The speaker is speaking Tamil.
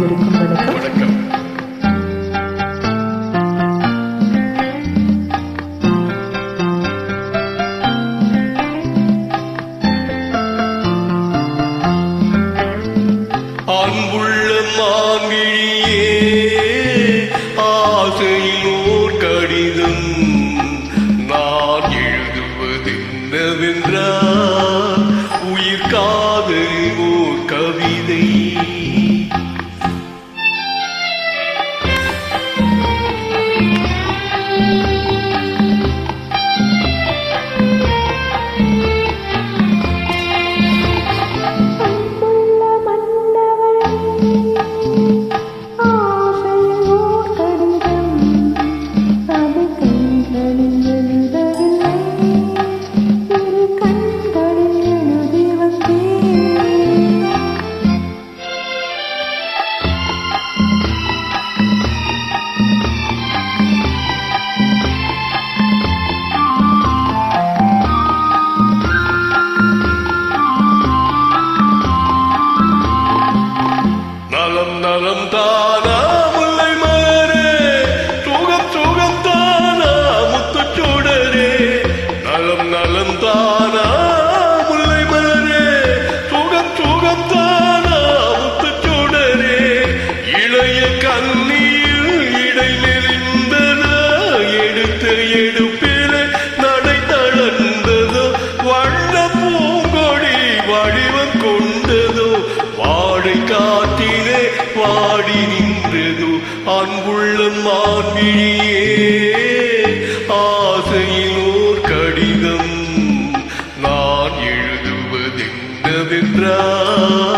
அனைவருக்கும் வணக்கம். அன்புள்ள மான்விழியே, ஆசையினோர் கடிதம் நான் எழுதுவதென்னவென்றால் உயிர் காதலின் ஓர் கவிதை. நலம் தானா முல்லை மலரே, சுகம் தானா முத்துச்சூடரே. நலம் தானா முல்லை மலரே, சுகம் தானா முத்துச்சூடரே. இளைய கண்ணியில் இடை நெறிந்ததோ, எடுத்த எடுப்பிலே நடை தளர்ந்ததோ, வண்ண பூங்கொடி வடிவம் கொண்டதோ, வாடை காற்றிலே பாடி நின்றதோ. அன்புள்ள மான்விழியே, ஆசையினோர் கடிதம் நான் எழுதுவதென்னவென்றால்